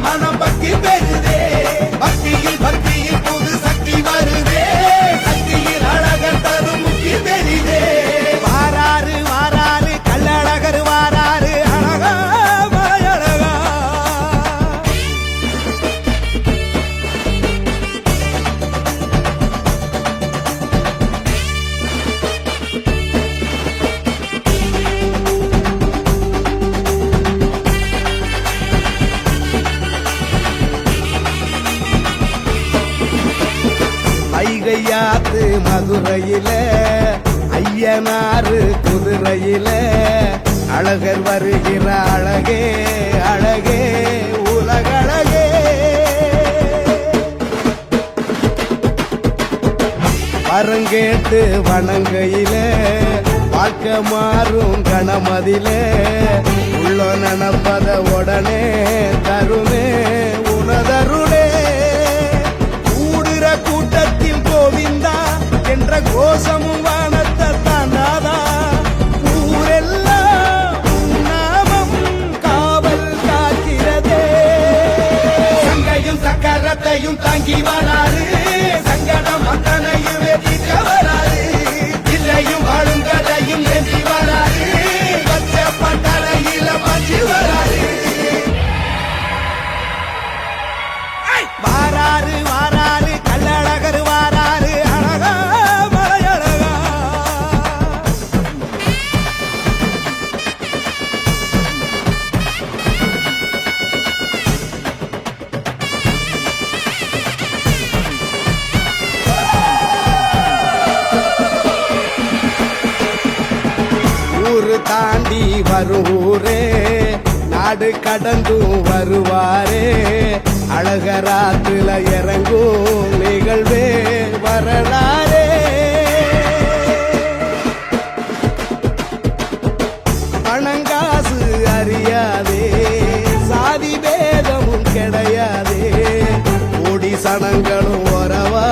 மனம் பக்தி பெறுதே பக்தியில் பக்தியில் புது சக்தி வருதே சக்தியில் அழகர் தரும் முக்தி பெறுதே வாராரு வாராரு கள்ளழகர் வாராரு அழகா மலையழகா ஐகையாத்து மதுரையில ஐயனாறு குதிரையில அழகர் வருகிற அழகே அழகே உலகழகே வரங்கேட்டு வணங்கையில வாழ்க்கை மாறும் கணமதில உள்ள நினப்பத உடனே தருமே உனதருளே கூடுற கூட்டத்தில் கோவிந்தா என்ற கோஷமும் வானத்தை தாண்டாதா ஊரெல்லாம் நாமம் காவல் காக்கிறதே சங்கையும் சக்கரத்தையும் தாங்கி வராரு சங்கடம் அத்தனையும் வெற்றிக்க வராரு இல்லையும் வாழும் கதையும் வெற்றி வராரு பச்சை பட்டறையில பாஞ்சி வராரு வாராரு வாராரு கள்ளழகர் வாராரு அழகா மலையழகா ஊரு தாண்டி வருவூரே நாடு கடந்தும் வருவாரே அழகராத்துல இறங்கும் நிகழ்வே வரலாறே பணங்காசு அறியாதே சாதி பேதமும் கிடையாதே கோடி சனங்களும் உறவா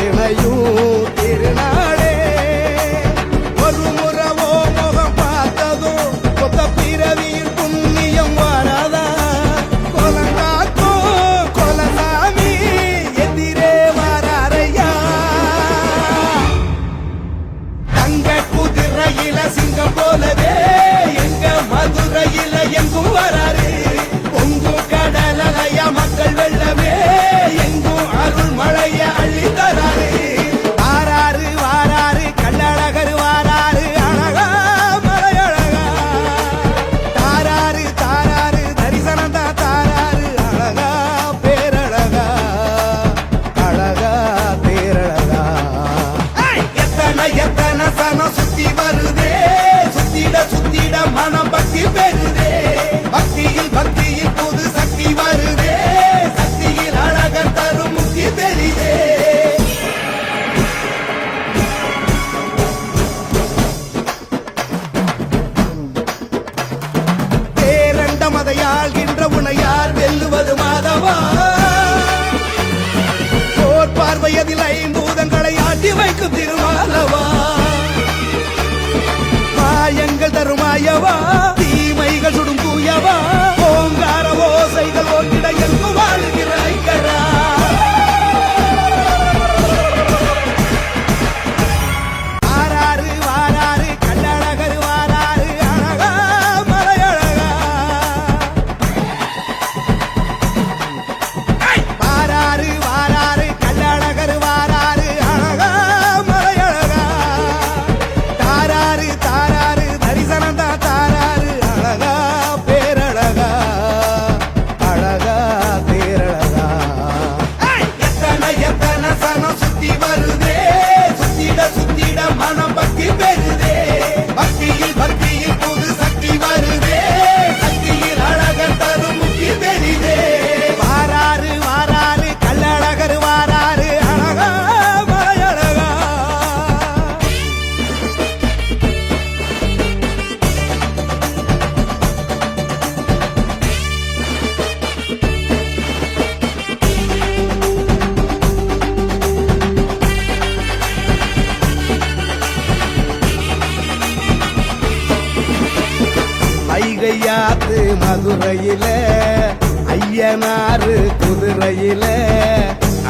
இணையும் திருநாளே ஒரு முறவோ முகம் பார்த்ததும் கொத்த பிறவியில் புண்ணியம் வராதா கொலங்காக்கோ கொலசாமி எதிரே வராரையா தங்க குதிரையில சிங்கம் போலவே எங்க மதுரையில எங்கும் வராரு பொங்கும் கடலைய மக்கள் வெள்ளமே எங்கும் அருள் மழைய அள்ளி தராரு வாராரு வாராரு கள்ளழகர் வாராரு அழகா மலையழகா தாராரு தாராரு தரிசனம் தான் தாராரு அழகா பேரழகா அழகா பேரழகா எத்தனை எத்தனை சனம் சுத்தி வருதே சுத்திட சுத்திட மனம் பக்தி பெறுதே பக்தியில் பக்தியில் புது சக்தி வருதே சக்தியில் அழகர் தரும் முக்தி பெறுதே பேரண்ட மதையாள்கின்ற உனையார் வெல்லுவது மாதவா போர் பார்வையதில் ஐம்பூதங்களை ஆட்டி வைக்கும் திருமாலவா மாயங்கள் தருமாயவா தீமைகள் சுடும் பூயவா ஓங்கார ஓசைகள் ஓட்டிட எங்கு வாழ்கிற ஐக்கரா வாராரு வாராரு கள்ளழகர் வாராரு அழகா மலையழகா வாராரு வாராரு கள்ளழகர் வாராரு அழகா மலையழகா தாராரு தாராரு தரிசனம் தான் தாராரு அழகா பேரழகா அழகா பேரழகா எத்தனை எத்தனை சனம் சுத்தி வருதே சுத்திட சுத்திட மனம் பக்தி பெறுதே பக்தியில் பக்தியில் புது சக்தி வருதே சக்தியில் அழகர் தரும் முக்தி பெறுதே வாராரு வாராரு கள்ளழகர் வாராரு அழகா மலையழகா ஐகையாத்து மதுரையில ஐய ஐயனாறு குதிரையில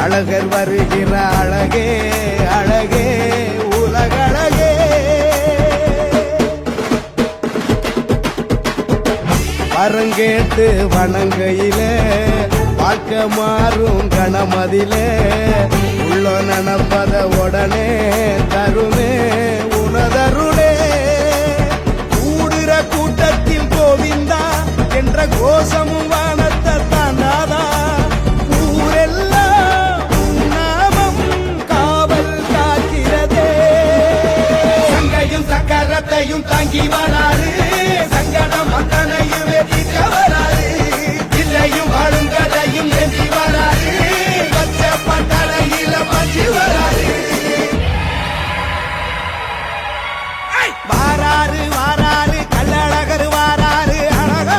அழகர் வருகிற அழகே அழகே உலகழகே. வரங்கேட்டு வணங்கையில வாழ்க்கை மாறும் கணமதில உள்ள நினப்பத உடனே தருமே உனதருளே. கூடுற கூட்டத்தில் கோவிந்தா என்ற கோஷமும் வானத்தை தாண்டாதா. ஊரெல்லாம் உன் நாமம் காவல் காக்கிறதே. சங்கையும் சக்கரத்தையும் தாங்கி வராரு, சங்கடம் அத்தனையுமே தீர்க்க வராரு. இல்லையும் வாழும் கதையும் ஏந்தி வராரு, பச்சை பட்டறையில பற்றி வராரு. வாராரு வாராரு கள்ளழகர் வாராரு அழகா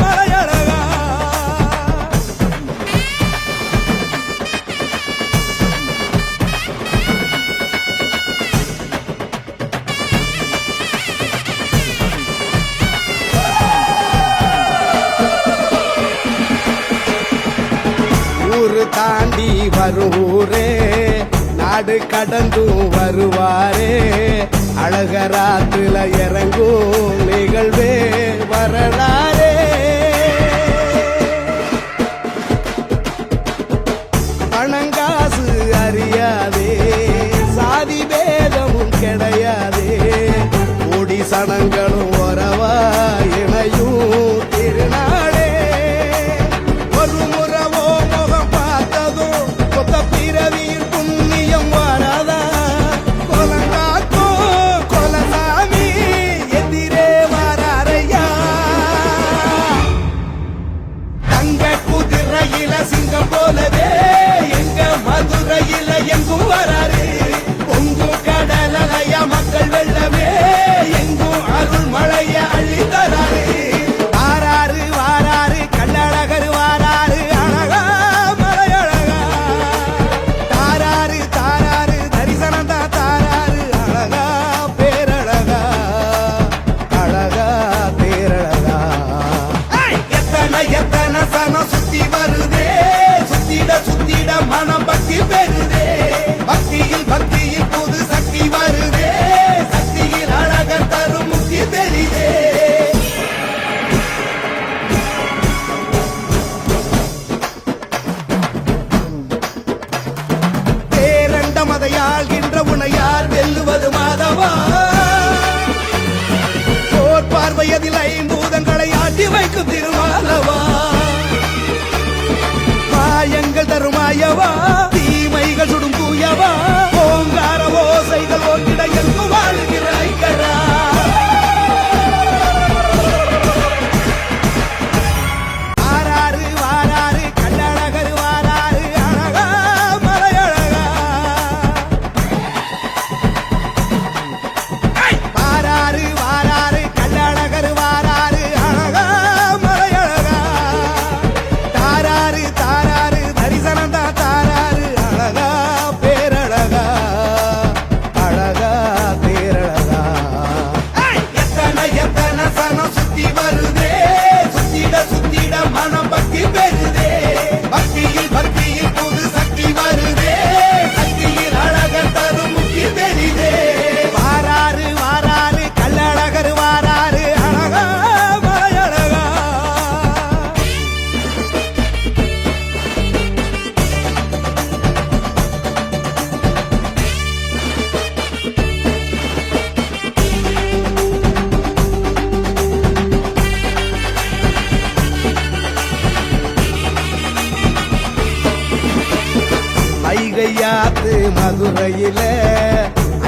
மலையழகா. ஊரு தாண்டி வரும் ஊரே நாடு கடந்தும் வருவாரே. அழகராத்துல இறங்கும் நிகழ்வே வரலாறே. பணங்காசு அறியாதே, சாதி பேதமும் கிடையாதே. கோடி சனங்களும் உறவா இணையும் திருநாளே. ஒரு முறவோ முகம் பார்த்ததும் கொத்த பிறவியின் புண்ணியம் வராதா. கொலங்காக்கோ கொலசாமி எதிரே வராரையா. தங்க குதிரையில சிங்கம் போலவே எங்க மதுரையில எங்கும் வராரு. பொங்கும் கடலைய மக்கள் வெள்ளமே எங்கும் அருள் மழைய அள்ளி தராரு. வாராரு வாராரு கள்ளழகர் வாராரு அழகா மலையழகா. தாராரு தாராரு தரிசனம் தான் தாராரு அழகா பேரழகா அழகா பேரழகா. எத்தனை எத்தனை சனம் சுத்தி வருதே, சுத்திட சுத்திட மனம் பக்தி பெறுதே. பக்தியில் பக்தியில் புது சக்தி வருதே, சக்தியில் அழகர் தரும் முக்தி தெரிதே. பேரண்ட மதையாள்கின்ற உனையார் வெல்லுவது மாதவா. போர் பார்வையதில் ஐம்பூதங்களை ஆட்டி வைக்கும் திருமாலவா. மாயங்கள் தருமாயவா, தீமைகள் சுடும் தூயவா. ஓங்கார ஓசைகள் ஓங்கிட எங்கு வாழ்கிற ஐக்கரா. வாராரு வாராரு கள்ளழகர் வாராரு அழகா மலையழகா. வாராரு வாராரு கள்ளழகர் வாராரு அழகா மலையழகா. தாராரு தாராரு தரிசனம் தான் தாராரு அழகா பேரழகா அழகா பேரழகா. எத்தனை எத்தனை சனம் சுத்தி வருதே, சுத்திட சுத்திட மனம் பக்தி பெறுதே. பக்தியில் பக்தியில் புது சக்தி வருதே, சக்தியில் அழகர் தரும் முக்தி தெரிதே. வாராரு வாராரு கள்ளழகர் வாராரு அழகா மலையழகா. ஐகையாத்து மதுரையில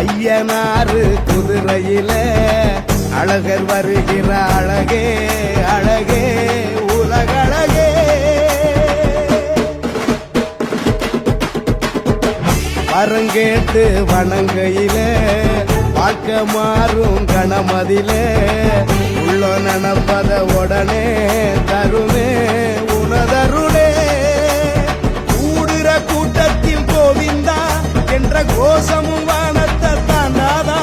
ஐயனாறு குதிரையில அழகர் வருகிற அழகே அழகே உலகழகே. வரங்கேட்டு வணங்கையில வாழ்க்கை மாறும் கணமதில உள்ள நினப்பத உடனே தருமே உனதருளே. கூடுற கூட்டத்தில் கோவிந்தா என்ற கோஷமும் வானத்தை தாண்டாதா.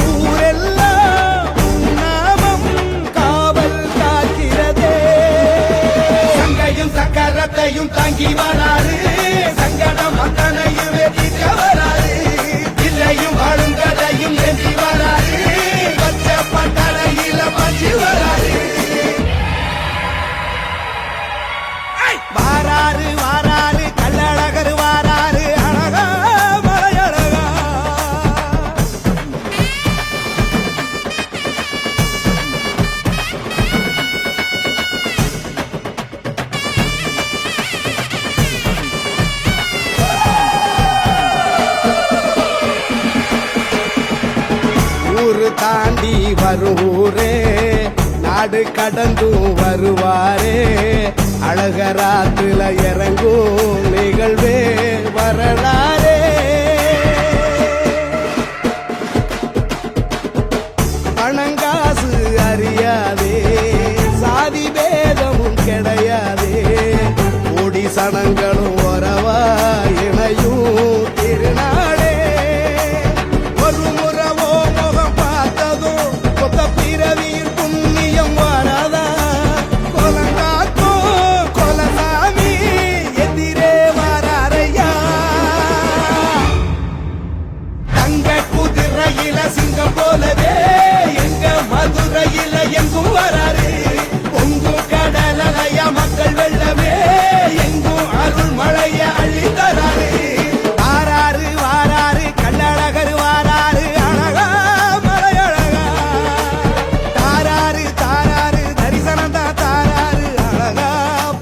ஊரெல்லாம் உன் நாமம் காவல் காக்கிறதே. சங்கையும் சக்கரத்தையும் தாங்கி வராரு சங்கடம் அத்தனையுமே தீர்க்க வராரு இல்லையும் வாழும் கதையும் ஏந்தி வராரு பச்சை பட்டறையில மாற்றி வராரு வாராரு வாராரு கள்ளழகர் வாராரு அழகா மலையழகா ஊரு தாண்டி வரும் ஊரே நாடு கடந்தும் வருவாரே அழகராத்துல இறங்கும் நிகழ்வே வரலாறே பணங்காசு அறியாதே சாதி பேதமும் கிடையாதே கோடி சனங்களும் உறவா இணையும் திருநாளே ஒரு முறவோ முகம் பார்த்ததும் கொத்த பிறவியின் புண்ணியம் வராதா கொலங்காத்தோ கொலசாமி எதிரே வராரையா தங்க குதிரையில சிங்கம் போலவே எங்க மதுரையில எங்கும் வராரு பொங்கும் கடலையா மக்கள் வெள்ளமே எங்கும் அருள் மழைய அள்ளி தராரு வாராரு வாராரு கள்ளழகர் வாராரு அழகா மலையழகா தாராரு தாராரு தரிசனம் தான் தாராரு அழகா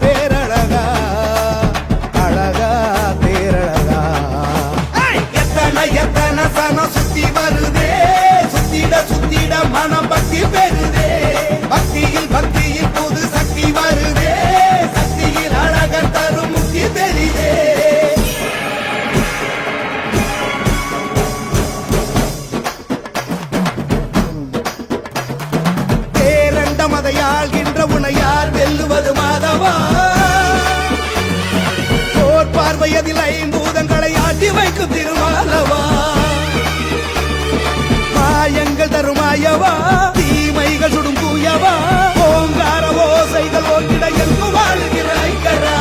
பேரழகா அழகா பேரழகா எத்தனை எத்தனை சனம் சுத்தி வருதே சுத்திட மனம் பக்தி பெறுதே பக்தியில் புது சக்தி வருதே சக்தியில் அழகர் தரும் முக்தி பெரிதே பேரண்ட மதையாள்கின்ற உனையார் வெல்லுவது மாதவா போர் பார்வையதில் ஐம்பூதங்களை ஆட்டி வைக்கும் திருமாலவா மாயங்கள் தருமாயவா தீமைகள் சுடும் கூயவா ஓங்கார ஓசைகள் ஓட்டிட எங்கு வாழ்கிற ஐக்கரா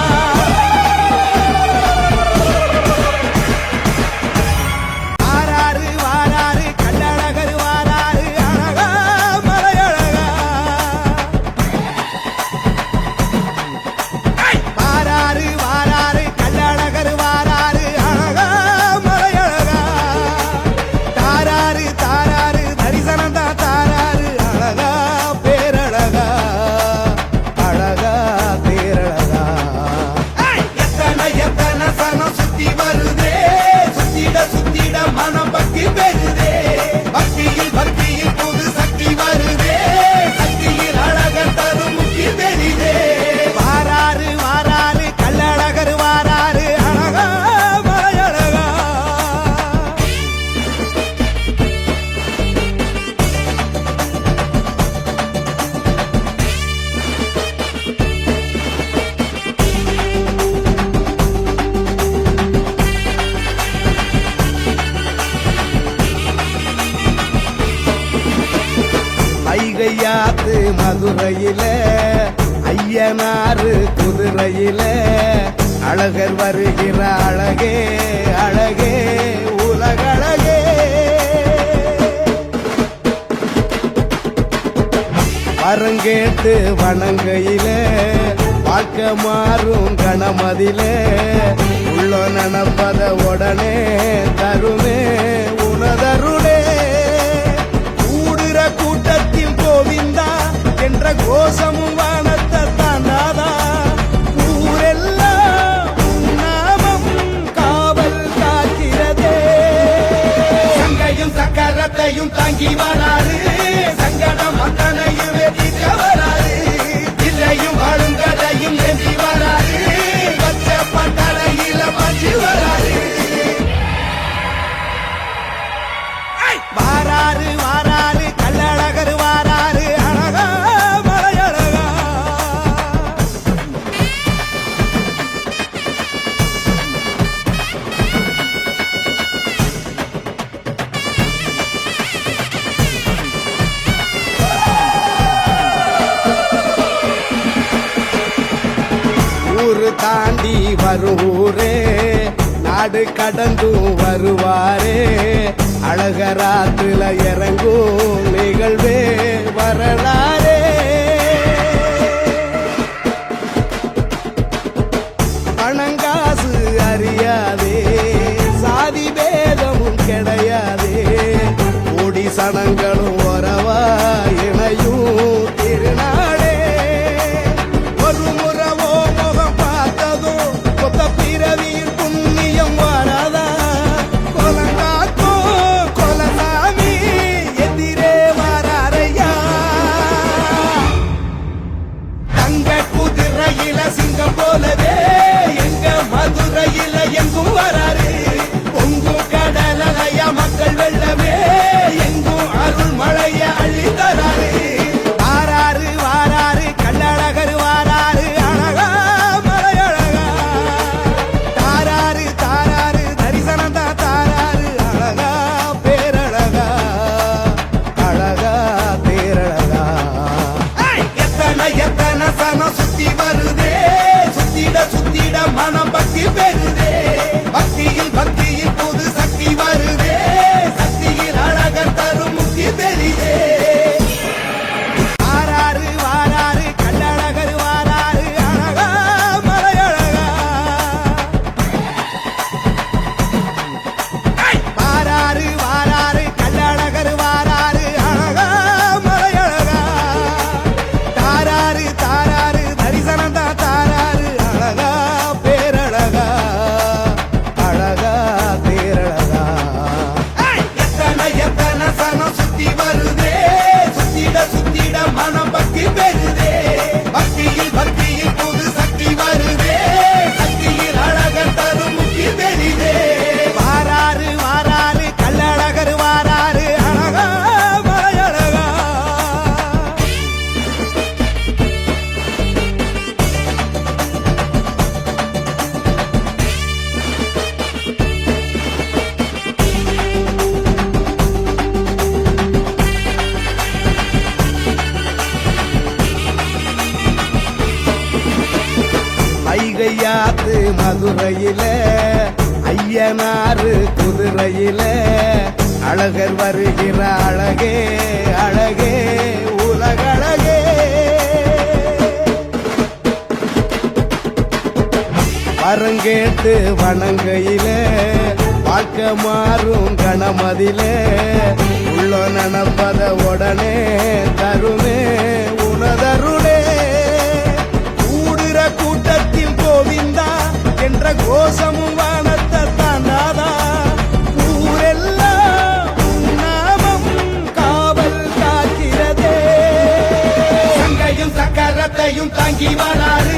வாராரு வாராரு கள்ளழகர் வாராரு அழகா மலையழகா வாராரு வாராரு கள்ளழகர் வாராரு அழகா மலையழகா தாராரு தாராரு தரிசனம் தான் தாராரு அழகா பேரழகா அழகா பேரழகா எத்தனை எத்தனை சனம் சுத்தி வருதே சுத்திட மனம் பக்தி பெறுதே பக்தியில் புது சக்தி வருதே சக்தியில் அழகர் தரும் முக்தி பெரிதே வாராரு வாராரு கள்ளழகர் வாராரு அழகா மலையழகா ஐகையாத்து மதுரையில ஐயனாறு குதிரையில அழகர் வருகிற அழகே அழகே உலகழகே வரங்கேட்டு வணங்கையில வாழ்க்கை மாறும் கணமதில உள்ள நினப்பத உடனே தருமே உனதருளே கூடுற கூட்டத்தில் கோவிந்தா என்ற கோஷமும் வானத்தை தாண்டாதா ஊரெல்லாம் உன் நாமம் காவல் காக்கிறதே சங்கையும் சக்கரத்தையும் தாங்கி வராரு சங்கடம் அத்தனையுமே தீர்க்க வராரு இல்லையும் வாழும் கதையும் ஏந்தி வராரு பச்சை பட்டறையில மாற்றி வராரு வாராரு வாராரு கள்ளழகர் வாராரு அழகா மலையழகா ஊரு தாண்டி வரும் ஊரே நாடு கடந்தும் வருவாரே அழகராத்துல இறங்கும் நிகழ்வே வரலாறே பணங்காசு அறியாதே சாதி பேதமும் கிடையாதே கோடி சனங்களும் வரவா இணையும் திருநாடே ஒரு முறவோ முகம் பார்த்ததும் கொத்த பிறவியில் புண்ணியம் வராதா கொலங்காக்கோ கொலசாமி எதிரே வராரையா தங்க குதிரையில சிங்கம் போலவே எங்க மதுரையில எங்கும் வராரு பொங்கும் கடலைய மக்கள் வெள்ளமே எங்கும் அருள் மழைய அள்ளி தராரு வாராரு வாராரு கள்ளழகர் வாராரு அழகா மலையழகா தாராரு தாராரு தரிசனம் தான் தாராரு அழகா பேரழகா அழகா பேரழகா எத்தனை எத்தனை சனம் சுத்தி வருதே சுத்திட சுத்திட மனம் பக்தி பெறுதே பக்தியில் பக்தியில் புது சக்தி வருதே சக்தியில் அழகர் தரும் முக்தி பெரிதே வாராரு வாராரு கள்ளழகர் வாராரு அழகா மலையழகா வாராரு வாராரு கள்ளழகர் வாராரு அழகா மலையழகா தாராரு தாராரு தரிசனம் தான் தாராரு அழகா பேரழகா அழகா பேரழகா எத்தனை எத்தனை சனம் சுத்தி வருதே சுத்திட சுத்திட மனம் பக்தி பெறுதே பக்தியில் பக்தியில் புது சக்தி வருதே சக்தியில் அழகர் தரும் முக்தி பெரிதே வாராரு வாராரு கள்ளழகர் வாராரு அழகா மலையழகா ஐகையாத்து மதுரையில ஐயனாறு குதிரையில அழகர் வருகிற அழகே அழகே உலகழகே வரங்கேட்டு வணங்கையில வாழ்க்கை மாறும் கணமதில உள்ள நினப்பத உடனே தருமே உனதருளே கூடுற கூட்டத்தில் கோவிந்தா என்ற கோஷமும் வானத்தை தாண்டாதா ஊரெல்லாம் உன் நாமம் காவல் காக்கிறதே சங்கையும் சக்கரத்தையும் தாங்கி வராரு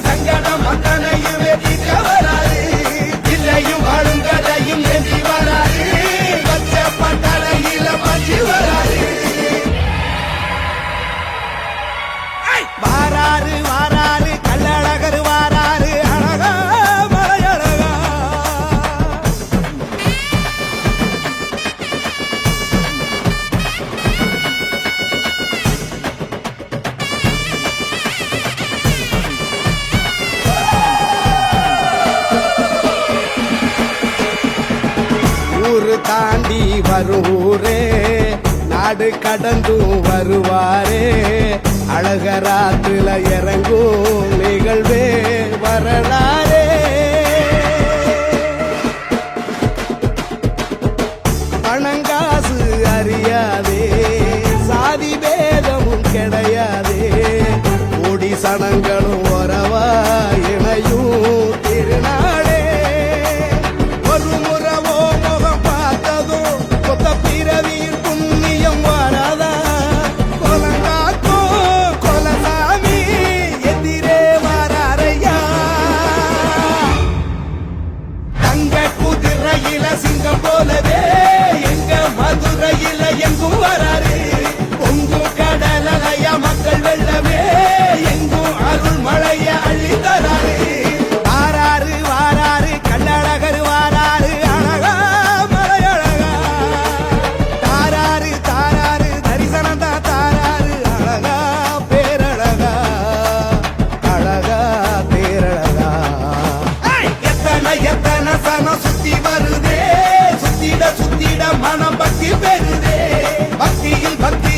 சங்கடம் அத்தனையும் எதிர்க்க வராரு இல்லையும் வாழும் கதையும் ஏந்தி வராரு பச்சை பட்டறையில மாற்றி வராரு வாராரு வாராரு கள்ளழகர் வாராரு அழகா மலையழகா ஊரு தாண்டி வரும் ஊரே நாடு கடந்தும் வருவாரே அழகராத்துல இறங்கும் நிகழ்வே வரலாறே பணங்காசு அறியாதே சாதி பேதமும் கிடையாதே கோடி சனங்களும் வரவா இணையும் திருநாடே ஒரு முறவோ முகம் பார்த்ததும் கொத்த பிறவியில் புண்ணியம் வராதா கொலங்காக்கோ கொலசாமி எதிரே வராரையா சனம் சுத்தி வருதே சுத்திட சுத்திட மனம் பக்தி பெறுதே பக்தியில் பக்தி